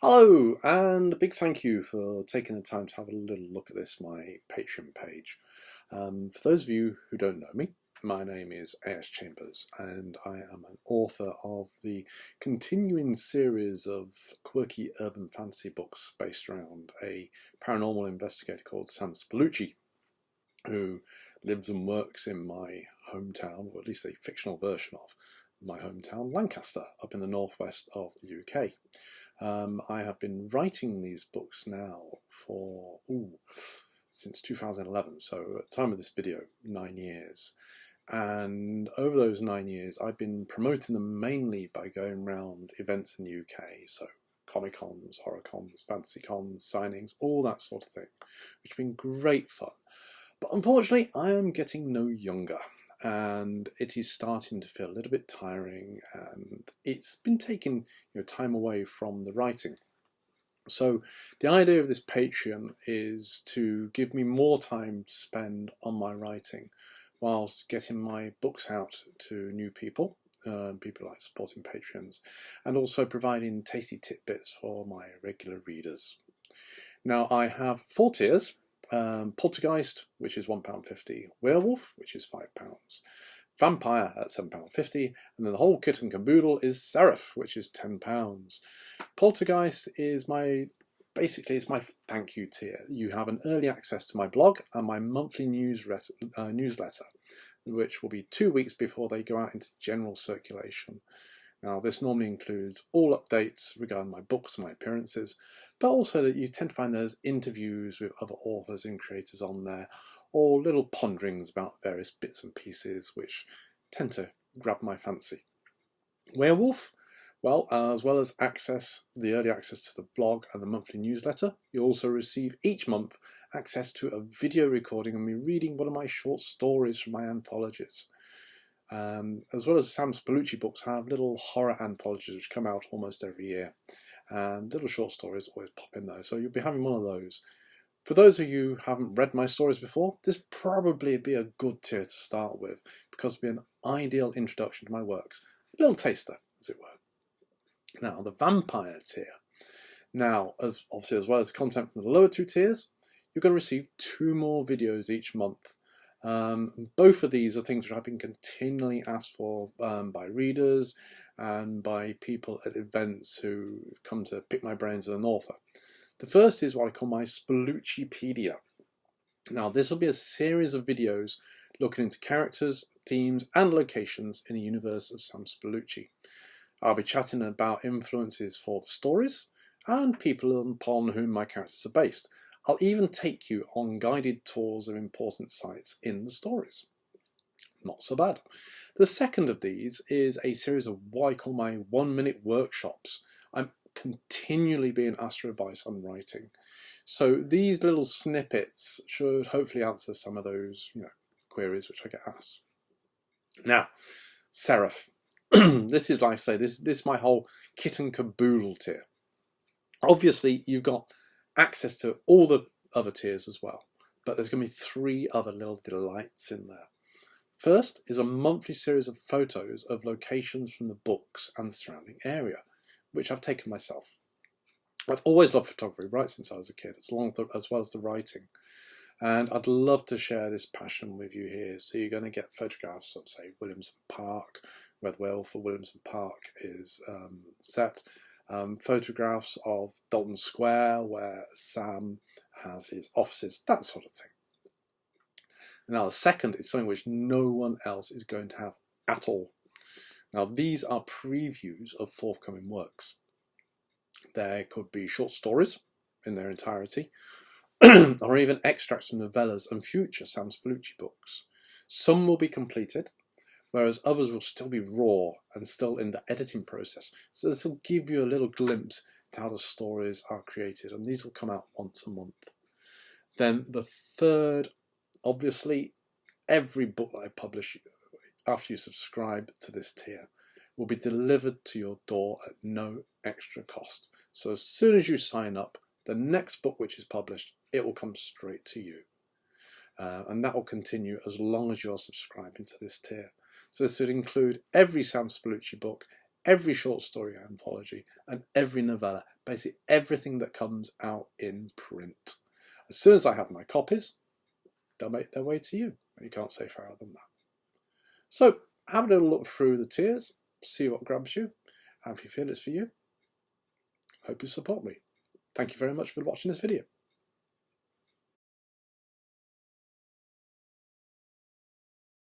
Hello, and a big thank you for taking the time to have a little look at this, my Patreon page. For those of you who don't know me, my name is A.S. Chambers, and I am an author of the continuing series of quirky urban fantasy books based around a paranormal investigator called Sam Spallucci, who lives and works in my hometown, or at least a fictional version of my hometown, Lancaster, up in the northwest of the UK. I have been writing these books now for since 2011, so at the time of this video, 9 years. And over those 9 years, I've been promoting them mainly by going around events in the UK, so Comic Cons, Horror Cons, Fantasy Cons, signings, all that sort of thing, which has been great fun. But unfortunately, I am getting no younger, and it is starting to feel a little bit tiring, and it's been taking time away from the writing. So the idea of this Patreon is to give me more time to spend on my writing whilst getting my books out to new people, people like supporting Patreons, and also providing tasty tidbits for my regular readers. Now I have 4 tiers. Poltergeist, which is £1.50, Werewolf, which is £5, Vampire at £7.50, and then the whole kit and caboodle is Seraph, which is £10. Poltergeist is basically it's my thank you tier. You have an early access to my blog and my monthly newsletter, which will be 2 weeks before they go out into general circulation. Now, this normally includes all updates regarding my books and my appearances, but also that you tend to find there's interviews with other authors and creators on there, or little ponderings about various bits and pieces which tend to grab my fancy. Werewolf, well, as well as the early access to the blog and the monthly newsletter, you also receive each month access to a video recording of me reading one of my short stories from my anthologies. As well as Sam Spallucci books, have little horror anthologies which come out almost every year, and little short stories always pop in there, so you'll be having one of those. For those of you who haven't read my stories before, this probably be a good tier to start with, because it'll be an ideal introduction to my works, a little taster, as it were. Now, the Vampire tier. Now, as well as the content from the lower 2 tiers, you're going to receive 2 more videos each month. Both of these are things which I've been continually asked for by readers and by people at events who come to pick my brains as an author. The first is what I call my Spalluccipedia. Now, this will be a series of videos looking into characters, themes, and locations in the universe of Sam Spallucci. I'll be chatting about influences for the stories and people upon whom my characters are based. I'll even take you on guided tours of important sites in the stories. Not so bad. The second of these is a series of what I call my 1-minute workshops. I'm continually being asked for advice on writing. So these little snippets should hopefully answer some of those queries which I get asked. Now, Seraph. This is, like I say, this is my whole kit and caboodle tier. Obviously, you've got access to all the other tiers as well, but there's going to be 3 other little delights in there. First is a monthly series of photos of locations from the books and the surrounding area, which I've taken myself. I've always loved photography right since I was a kid, as well as the writing, and I'd love to share this passion with you here. So you're going to get photographs of, say, Williamson Park, where the Werewolf for Williamson Park is set. Photographs of Dalton Square, where Sam has his offices, that sort of thing. Now, the second is something which no one else is going to have at all. Now, these are previews of forthcoming works. There could be short stories in their entirety, or even extracts from novellas and future Sam Spallucci books. Some will be completed, whereas others will still be raw and still in the editing process. So this will give you a little glimpse into how the stories are created, and these will come out once a month. Then the third, obviously, every book that I publish after you subscribe to this tier will be delivered to your door at no extra cost. So as soon as you sign up, the next book which is published, it will come straight to you. And that will continue as long as you're subscribing to this tier. So this would include every Sam Spallucci book, every short story anthology, and every novella, basically everything that comes out in print. As soon as I have my copies, they'll make their way to you, and you can't say fairer than that. So have a little look through the tiers, see what grabs you, and if you feel it's for you, hope you support me. Thank you very much for watching this video.